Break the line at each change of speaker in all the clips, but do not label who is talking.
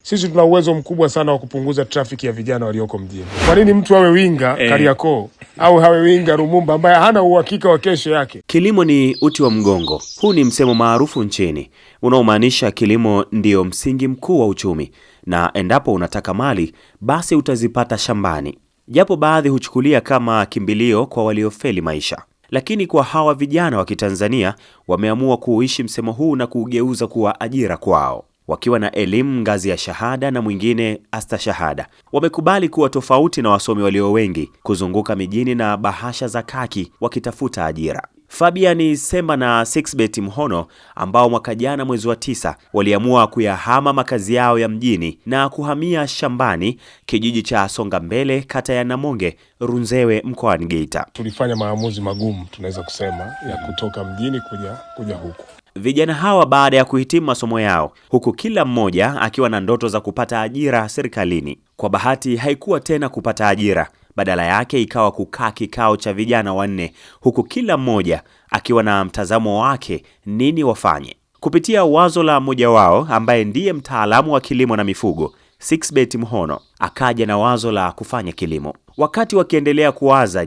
Sisi tuna uwezo mkubwa sana wa kupunguza trafiki ya vijana walioko mjini. Kwa nini mtu awe winga Kariakoo au hawe winga Lumumba ambaye hana uhakika wa kesho yake?
Kilimo ni uti wa mgongo. Huu ni msemo maarufu nchini unaomaanisha kilimo ndio msingi mkuu wa uchumi, na endapo unataka mali basi utazipata shambani. Japo baadhi huchukulia kama kimbilio kwa waliofeli maisha, lakini kwa hawa vijana wa Kitanzania wameamua kuuishi msemo huu na kuugeuza kuwa ajira kwao. Wakiwa na elimu ngazi ya shahada na mwingine astashahada, wamekubali kuwa tofauti na wasomi walio wengi, kuzunguka mijini na bahasha za kaki wakitafuta ajira. Fabian Semba na Sixbet Mhono, ambao mwaka jana mwezi wa 9 waliamua kuyahama makazi yao ya mjini na kuhamia shambani, kijiji cha Songambele, kata ya Namonge, Runzewe, mkoani Geita.
Tulifanya maamuzi magumu, tunaweza kusema, ya kutoka mjini kuja huku.
Vijana hawa baada ya kuhitimu masomo yao, huku kila mmoja akiwa na ndoto za kupata ajira serikalini, kwa bahati haikuwa tena kupata ajira. Badala yake ikawa kukaa kikao cha vijana 4, huku kila mmoja akiwa na mtazamo wake nini wafanye. Kupitia wazo la mmoja wao ambaye ndiye mtaalamu wa kilimo na mifugo, Sixbet Mhono, akaja na wazo la kufanya kilimo. Wakati wakiendelea kuwaza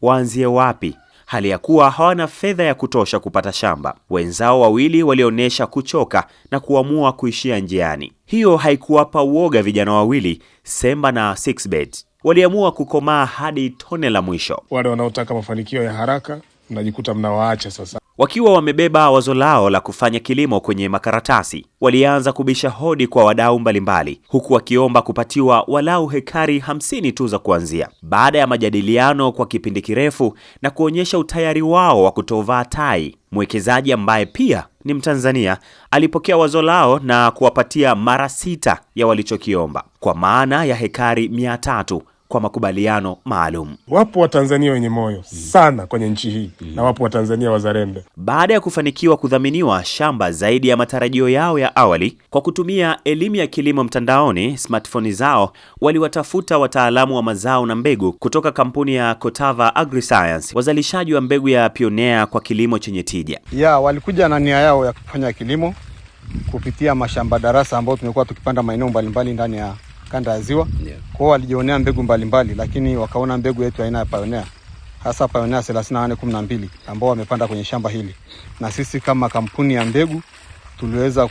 waanzie wapi, hali ya kuwa hawana fedha ya kutosha kupata shamba, wenzao wawili walionyesha kuchoka na kuamua kuishia njiani. Hiyo haikuwapa uoga vijana wawili, Semba na Sixbet. Waliamua kukomaa hadi tone la mwisho.
Wale wanaotaka mafanikio ya haraka mnajikuta mnawaacha sasa.
Wakiwa wamebeba wazo lao la kufanya kilimo kwenye makaratasi, walianza kubisha hodi kwa wadau mbalimbali, huku wakiomba kupatiwa walau hekari 50 tu za kuanzia. Baada ya majadiliano kwa kipindi kirefu na kuonyesha utayari wao wa kutovaa tai, mwekezaji ambaye pia ni Mtanzania alipokea wazo lao na kuwapatia mara 6 ya walichokiomba, kwa maana ya hekari 300 kwa makubaliano maalum.
Wapo Watanzania wenye moyo sana kwenye nchi hii na wapo Watanzania wazalendo.
Baada ya kufanikiwa kudhaminiwa shamba zaidi ya matarajio yao ya awali, kwa kutumia elimu ya kilimo mtandaoni, smartphone zao, waliwatafuta wataalamu wa mazao na mbegu kutoka kampuni ya Kotava Agriscience, wazalishaji wa mbegu ya Pioneer kwa kilimo chenye tija.
Walikuja na nia yao ya kufanya kilimo kupitia mashamba darasa ambao tumekuwa tukipanda maeneo mbalimbali ndani ya kanda ya Ziwa. Kwao walijionea mbegu mbalimbali, lakini wakaona mbegu yetu aina ya Pioneer, hasa Pioneer 3812 ambao wamepanda kwenye shamba hili. Na sisi kama kampuni ya mbegu tuliweza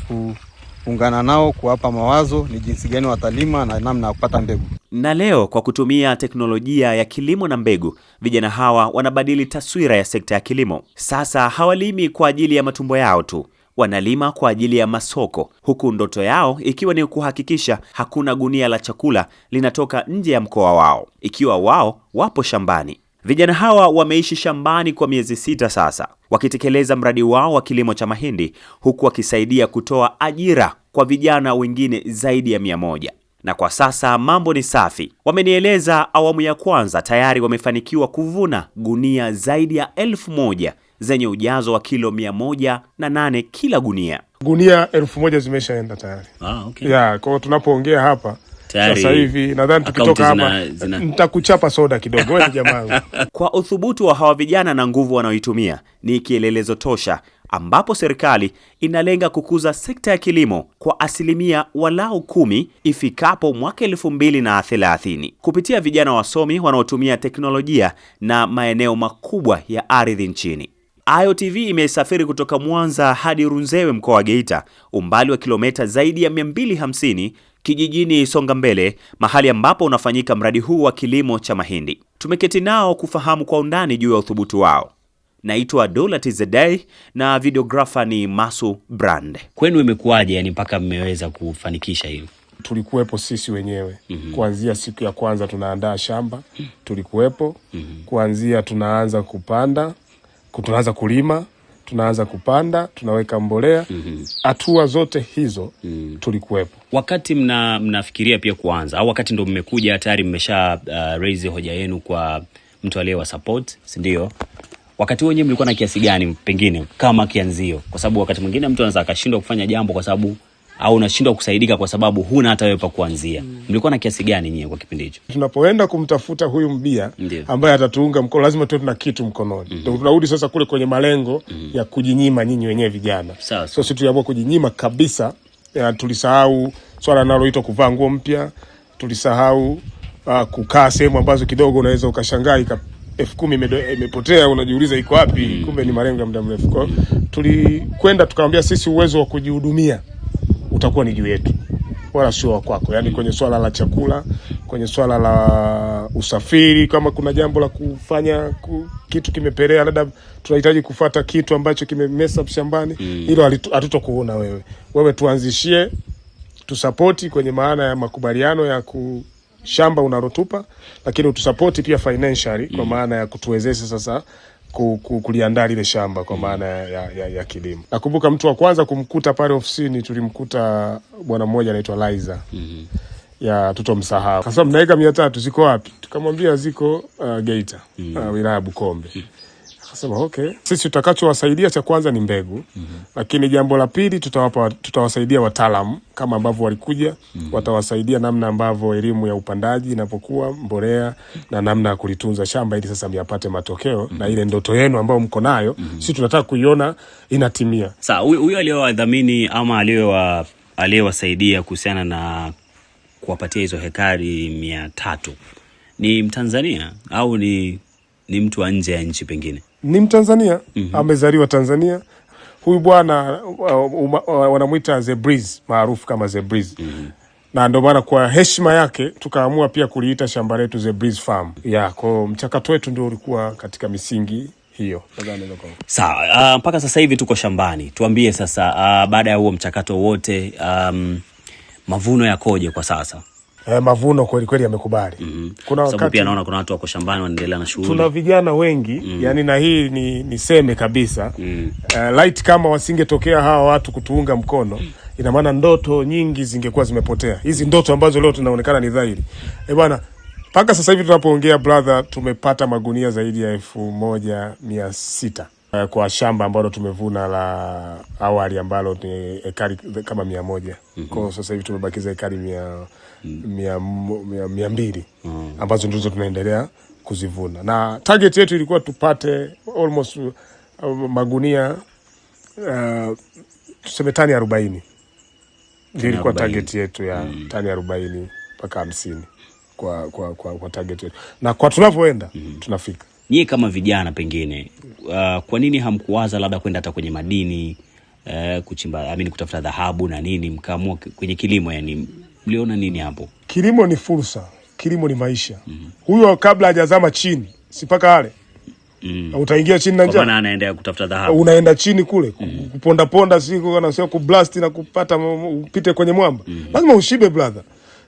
kuungana nao kuwapa mawazo ni jinsi gani watalima na namna ya kupata mbegu.
Na leo kwa kutumia teknolojia ya kilimo na mbegu, vijana hawa wanabadili taswira ya sekta ya kilimo. Sasa hawalimi kwa ajili ya matumbo yao tu, wanalima kwa ajili ya masoko, huku ndoto yao ikiwa ni kuhakikisha hakuna gunia la chakula linatoka nje ya mkoa wao, ikiwa wao wapo shambani. Vijana hawa wameishi shambani kwa miezi 6 sasa, wakitekeleza mradi wao wa kilimo cha mahindi, huku wakisaidia kutoa ajira kwa vijana wengine zaidi ya 100. Na kwa sasa mambo ni safi. Wamenieleza awamu ya kwanza tayari wamefanikiwa kuvuna gunia zaidi ya 1000 zenye ujazo wa kilo 108 kila gunia.
Gunia 1000 zimeshaenda tayari.
Okay.
Kwa tunapoongea hapa sasa hivi nadhani tukitoka hapa nitakuchapa soda kidogo wewe jamaa.
Kwa uthubutu wa hawa vijana na nguvu wanaoitumia, ni kielelezo tosha ambapo serikali inalenga kukuza sekta ya kilimo kwa asilimia walau 10 ifikapo mwaka 2030 kupitia vijana wasomi wanaotumia teknolojia na maeneo makubwa ya ardhi nchini. IOTV imesafiri kutoka Mwanza hadi Runzewe, mkoa wa Geita, umbali wa kilomita zaidi ya 250, kijijini Songambele, mahali ambapo unafanyika mradi huu wa kilimo cha mahindi. Tumeketi nao kufahamu kwa undani juu ya uthubutu wao. Naitwa Dola Tizedei na videographer ni Masu Brand.
Kwenu imekuwaje mpaka mmeweza kufanikisha hili?
Tulikuwepo sisi wenyewe. Kuanzia siku ya kwanza tunaandaa shamba, tulikuwepo. Kuanzia tunaanza kupanda, tunaanza kulima, tunaanza kupanda, tunaweka mbolea. Hatua zote hizo tulikuwepo.
Wakati mnafikiria pia kuanza, au wakati ndo mmekuja tayari mmesha raise hoja yenu kwa mtu aliyewa support, si ndio? Wakati wenyewe mlikuwa na kiasi gani pengine kama kianzio? Kwa sababu wakati mwingine mtu anaweza akashindwa kufanya jambo kwa sababu, au unashindwa kusaidika kwa sababu huna hata wewe pa kuanzia. Mlikuwa na kiasi gani nyinyi kwa kipindi hicho?
Tunapoenda kumtafuta huyu mbia ambaye atatuunga mkono, lazima tuwe tuna kitu mkononi. Ndio tunarudi sasa kule kwenye malengo ya kujinyima nyinyi wenyewe vijana. So sisi tuliamua kujinyima kabisa. Tulisahau swala linaloitwa kuvaa nguo mpya. Tulisahau kukaa sehemu ambazo kidogo unaweza ukashangaa 10,000 imepotea, unajiuliza iko wapi, kumbe ni malengo ya muda mrefu. Kwa tulikwenda tukamwambia sisi uwezo wa kujihudumia utakuwa ni juu yetu, wala sio wa kwako. Yani kwenye swala la chakula, kwenye swala la usafiri, kama kuna jambo la kufanya kitu kimepelea, labda tunahitaji kufuata kitu ambacho kimemesa up shambani, hilo hatutokuona wewe. Wewe tuanzishie, tusapoti kwenye maana ya makubaliano ya shamba unalotupa, lakini utusapoti pia financially kwa maana ya kutuwezesha sasa kuliandaa ile shamba kwa maana ya kilimo. Nakumbuka mtu wa kwanza kumkuta pale ofisini tulimkuta bwana mmoja anaitwa Liza. Ya tutomsahau. Sasa mnaweka 300 ziko wapi? Tukamwambia ziko Geita, wilaya Bukombe. Akasema okay. Sisi tutakachowasaidia cha kwanza ni mbegu. Lakini jambo la pili tutawasaidia wataalamu kama ambavyo walikuja, watawasaidia namna ambavyo elimu ya upandaji inapokuwa, mbolea na namna ya kulitunza shamba ili sasa myapate matokeo na ile ndoto yenu ambayo mko nayo, sisi tunataka kuiona inatimia.
Sasa huyu aliyowadhamini ama aliyowasaidia kuhusiana na kuwapatia hizo hekari 300 ni Mtanzania au ni mtu wa nje ya nchi pengine?
Ni Mtanzania, amezaliwa Tanzania. Huyu bwana wanamuita The Breeze, maarufu kama The Breeze. Na ndio maana kwa heshima yake tukaamua pia kuliita shamba letu The Breeze Farm. Kwa mchakato wetu ndio ulikuwa katika misingi hiyo.
Sawa, mpaka sasa hivi tuko shambani. Tuambie sasa, baada ya huo mchakato wote, mavuno yakoje kwa sasa?
Mavuno kweli yamekubali.
Kuna wakati pia naona kuna watu wako shambani wanaendelea na shughuli.
Tuna vijana wengi, yani na hii niseme kabisa, light kama wasingetokea hawa watu kutuunga mkono, ina maana ndoto nyingi zingekuwa zimepotea. Hizi ndoto ambazo leo tunaonekana ni dhahiri. Bwana, mpaka sasa hivi tunapoongea brother, tumepata magunia zaidi ya 1600 kwa shamba ambalo tumevuna la awali ambalo ni ekari kama 100. Kwa sasa hivi tumebakiza ekari 200 ambazo ndizo tunaendelea kuzivuna. Na target yetu ilikuwa tupate almost magunia tuseme tani 40. Ndio ilikuwa target yetu ya tani 40 mpaka 50 kwa target yetu. Na kwa tunavyoenda tunafika.
Nyie kama vijana pengine, kwa nini hamkuwaza labda kwenda hata kwenye madini, kuchimba, kutafuta dhahabu na nini, mkaamua kwenye kilimo? Yani mliona nini hapo? Kilimo ni fursa, kilimo ni maisha. Huyo kabla hajazama chini, sipaka ale. Utaingia chini na njaa. Kwa maana anaenda kutafuta dhahabu. Unaenda chini kule, kuponda siku na sio kublast na kupata upite kwenye mwamba. Lazima ushibe brother.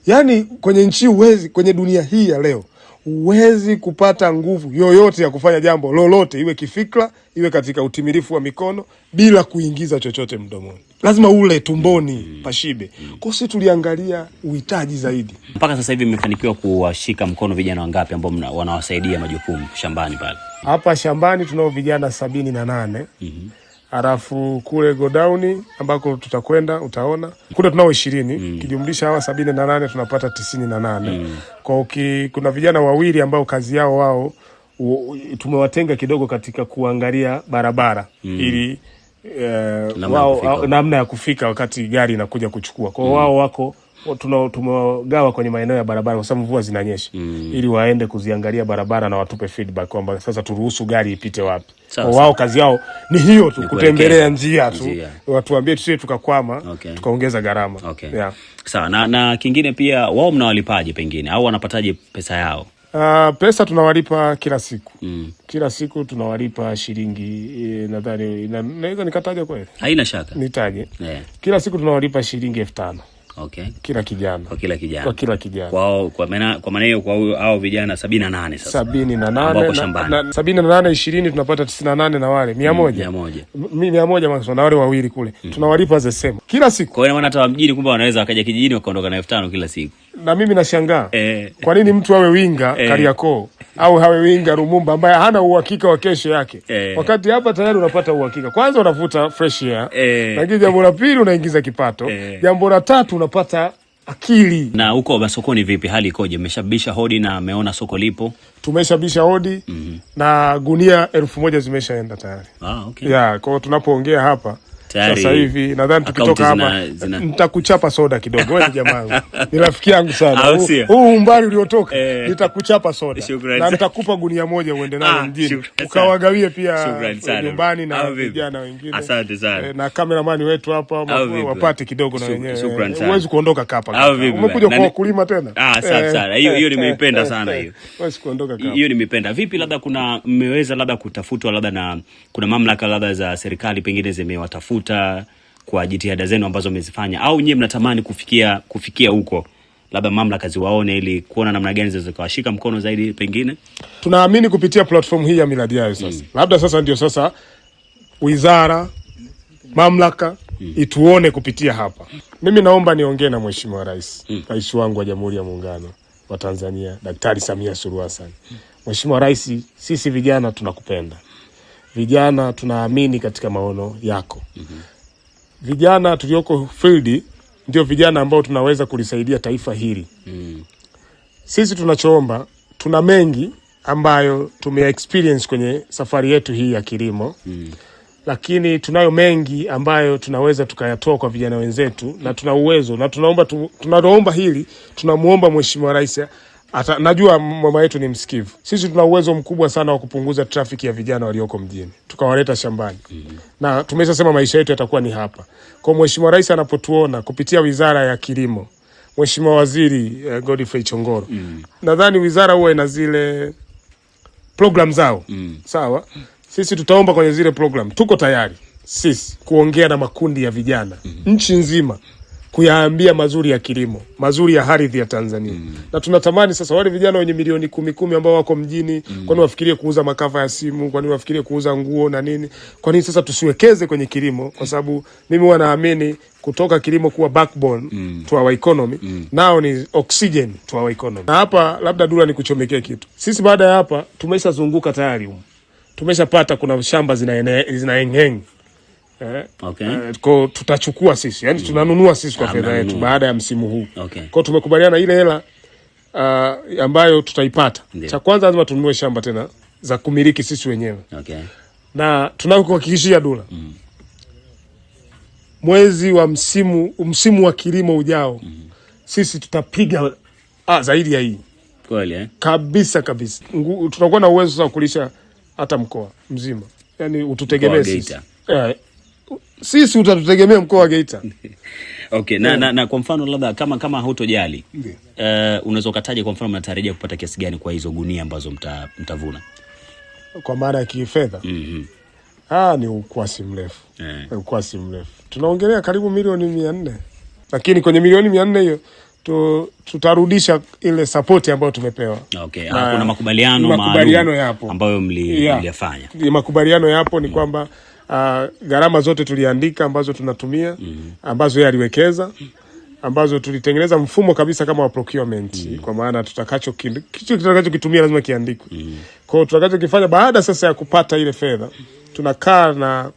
Yani kwenye nchi kwenye dunia hii ya leo, huwezi kupata nguvu yoyote ya kufanya jambo lolote, iwe kifikra, iwe katika utimilifu wa mikono, bila kuingiza chochote mdomoni. Lazima ule tumboni pashibe. Kwa sisi tuliangalia uhitaji zaidi. Mpaka sasa hivi mmefanikiwa kuwashika mkono vijana wangapi ambao wanawasaidia majukumu shambani pale? Hapa shambani tunao vijana 78. Alafu kule godown ambako tutakwenda utaona kule tunao 20, kijumlisha hawa 78 tunapata 98. Kwa kuna vijana wawili ambao kazi yao wao tumewatenga kidogo katika kuangalia barabara ili namna ya kufika wakati gari inakuja kuchukua. Kwa wao wako tumegawa kwenye maeneo ya barabara kwa sababu mvua zinanyesha, ili waende kuziangalia barabara na watupe feedback kwamba sasa turuhusu gari ipite wapi. Wao kazi yao ni hiyo tu, kutembelea njia tu, watuambie tusije tukakwama, tukaongeza gharama. Sawa. Na kingine pia, wao mnawalipaje pengine au wanapataje pesa yao? Pesa tunawalipa kila siku. Kila siku tunawalipa shilingi, nadhani naweza nikataja kweli? Haina shaka. Nitaje. Kila siku tunawalipa shilingi 5,000. Kila kijana. Kwa kila kijana. Kwa maana hiyo kwa hao vijana 78 sasa. 78 20 tunapata 98 na wale 100 na wale wawili kule. Tunawalipa the same kila siku. Kwa hiyo maana hata mjini kumbe wanaweza wakaja kijijini wakaondoka na 5,000 kila siku. Na mimi nashangaa. Kwa nini mtu awe winga Kariakoo au hawe winga Rumumba ambaye hana uhakika wa kesho yake? Wakati hapa tayari unapata uhakika. Kwanza unavuta fresh air. Lakini jambo la pili unaingiza kipato. Jambo la tatu unapata akili. Na huko masokoni vipi, hali ikoje? Mmeshabisha hodi na ameona soko lipo? Tumeshabisha hodi na gunia 1000 zimeshaenda tayari. Kwa hiyo tunapoongea hapa
Sasa hivi nadhani tukitoka hapa nitakuchapa soda kidogo. Wewe jamaa ni rafiki yangu sana. Huu umbali uliotoka nitakuchapa soda. Na nitakupa gunia moja uende nayo mjini. Ukawagawie pia nyumbani na vijana wengine.
Asante sana.
Na cameraman wetu hapa wapate kidogo na wenyewe. Huwezi kuondoka kapa. Umekuja kwa wakulima tena.
Asante sana. Hiyo nimeipenda sana hiyo.
Huwezi kuondoka kapa.
Hiyo nimeipenda. Vipi labda kuna mmeweza labda kutafutwa labda na kuna mamlaka labda za serikali pengine zimewatafuta kwa jitihada zenu ambazo mmezifanya, au nyinyi mnatamani kufikia huko labda mamlaka ziwaone ili kuona namna gani zinaweza kuwashika mkono zaidi pengine?
Tunaamini kupitia platform hii ya Millard Ayo sasa. Labda sasa ndio sasa wizara, mamlaka ituone kupitia hapa. Mimi naomba niongee na Mheshimiwa Rais, Rais wangu wa Jamhuri ya Muungano wa Tanzania, Daktari Samia Suluhu Hassan. Mheshimiwa Rais, sisi vijana tunakupenda. Vijana tunaamini katika maono yako. Vijana tulioko field ndio vijana ambao tunaweza kulisaidia taifa hili. Sisi tunachoomba, tuna mengi ambayo experience kwenye safari yetu hii ya kilimo. Lakini tunayo mengi ambayo tunaweza tukayatoa kwa vijana wenzetu, na tuna uwezo, na tunaomba hili, tunamuomba Mheshimiwa Rais. Najua mama yetu ni msikivu. Sisi tuna uwezo mkubwa sana wa kupunguza trafiki ya vijana walioko mjini, tukawaleta shambani. Na tumeshasema maisha yetu yatakuwa ni hapa. Kwa Mheshimiwa Rais anapotuona kupitia Wizara ya Kilimo, Mheshimiwa Waziri Godfrey Chongoro, nadhani wizara huwa ina zile program zao. Sawa? Sisi tutaomba kwenye zile program. Tuko tayari sisi kuongea na makundi ya vijana nchi nzima, kuyaambia mazuri ya kilimo, mazuri ya ardhi ya Tanzania. Na tunatamani sasa wale vijana wenye milioni 10 ambao wako mjini, kwani wafikirie kuuza makava ya simu, kwani wafikirie kuuza nguo na nini? Kwani sasa tusiwekeze kwenye kilimo? Kwa sababu mimi huwa naamini kutoka kilimo kuwa backbone to our economy, nao ni oxygen to our economy. Na hapa labda Dula nikuchomekee kitu. Sisi baada ya hapa tumeshazunguka tayari. Tumeshapata kuna shamba zinaenheng. Kwa tutachukua sisi, yani tunanunua sisi kwa fedha yetu baada ya msimu huu. Kwa tumekubaliana ile hela ambayo tutaipata. Cha kwanza lazima tununue shamba tena za kumiliki sisi wenyewe. Na tunakuhakikishia Dula, mwezi wa msimu wa kilimo ujao, sisi tutapiga zaidi ya hii.
Kweli
kabisa. Tunakuwa na uwezo wa kulisha hata mkoa mzima. Yani ututegemee sisi. Sisi utatutegemea mkoa wa Geita.
Na kwa mfano labda kama hutojali, unaweza kutaja kwa mfano mnatarajia kupata kiasi gani kwa hizo gunia ambazo mtavuna?
Kwa maana ya kifedha. Ni ukwasi mrefu. Ukwasi mrefu. Tunaongelea karibu milioni 400. Lakini kwenye milioni 400 hiyo tutarudisha ile support ambayo tumepewa.
Kuna makubaliano yapo
ambayo
mliyafanya.
Makubaliano yapo ni kwamba gharama zote tuliandika ambazo tunatumia, ambazo yeye aliwekeza, ambazo tulitengeneza mfumo kabisa kama wa procurement, kwa maana tutakachokitumia lazima kiandikwe. Kwa hiyo tutakachokifanya baada sasa ya kupata ile fedha, tunakaa na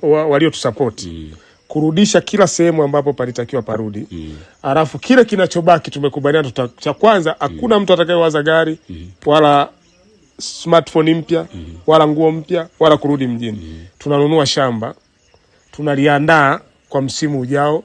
walio tusupport kurudisha kila sehemu ambapo palitakiwa parudi. Alafu kile kinachobaki tumekubaliana cha kwanza, hakuna mtu atakayewaza gari wala smartphone mpya wala nguo mpya wala kurudi mjini. Tunanunua shamba, tunaliandaa kwa msimu ujao.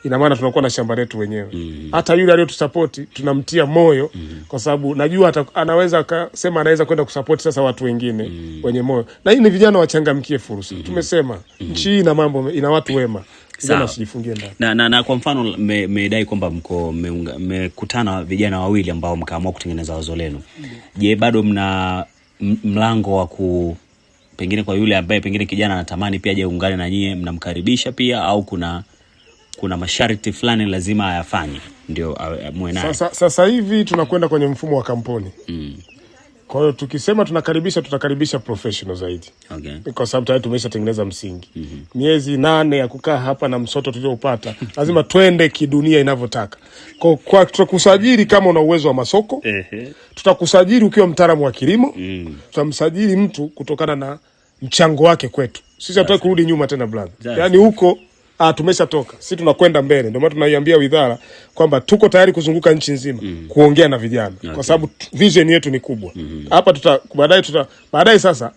Ina maana tunakuwa na shamba letu wenyewe. Hata yule aliyotusupport tunamtia moyo, kwa sababu najua anaweza kusema anaweza kwenda kusupport sasa watu wengine wenye moyo. Na hii ni vijana wachangamkie fursa. Tumesema nchi hii ina mambo, ina watu wema. Vijana usijifungie ndani.
Na kwa mfano mmedai kwamba mmekutana vijana wawili ambao mkaamua kutengeneza wazo lenu. Je, bado mna mlango wa pengine kwa yule ambaye pengine kijana anatamani pia aje ungane na nyie, mnamkaribisha pia, au kuna masharti fulani lazima ayafanye ndio muwe naye?
Sasa hivi tunakwenda kwenye mfumo wa kampuni. Kwa hiyo tukisema tutakaribisha professional zaidi. Kwa sababu tayari tumeshatengeneza msingi. Miezi 8 ya kukaa hapa na msoto tuliopata, lazima twende kidunia inavyotaka. Kwa tutakusajili kama una uwezo wa masoko. Tutakusajili ukiwa mtaalamu wa kilimo. Tutamsajili mtu kutokana na mchango wake kwetu. Sisi hatutaki kurudi nyuma tena brother. Yaani huko tumeshatoka. Sisi tunakwenda mbele. Ndio maana tunaiambia wizara kwamba tuko tayari kuzunguka nchi nzima kuongea na vijana. Kwa sababu vision yetu ni kubwa. Hapa baadaye sasa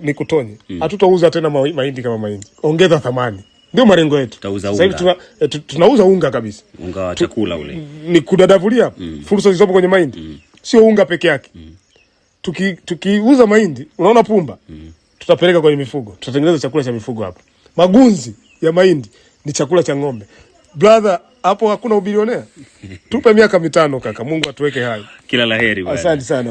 nikutonye. Hatutauza tena mahindi kama mahindi. Ongeza thamani. Ndio malengo yetu.
Sasa hivi
tunauza unga kabisa.
Unga wa chakula ule.
Ni kudadavulia fursa zilizopo kwenye mahindi. Sio unga peke yake. Tukiuza mahindi, unaona pumba. Tutapeleka kwenye mifugo. Tutatengeneza chakula cha mifugo hapa. Magunzi ya mahindi ni chakula cha ng'ombe. Brother, hapo hakuna ubilionea. Tupe miaka 5 kaka. Mungu atuweke hai.
Kila laheri bwana.
Asante sana.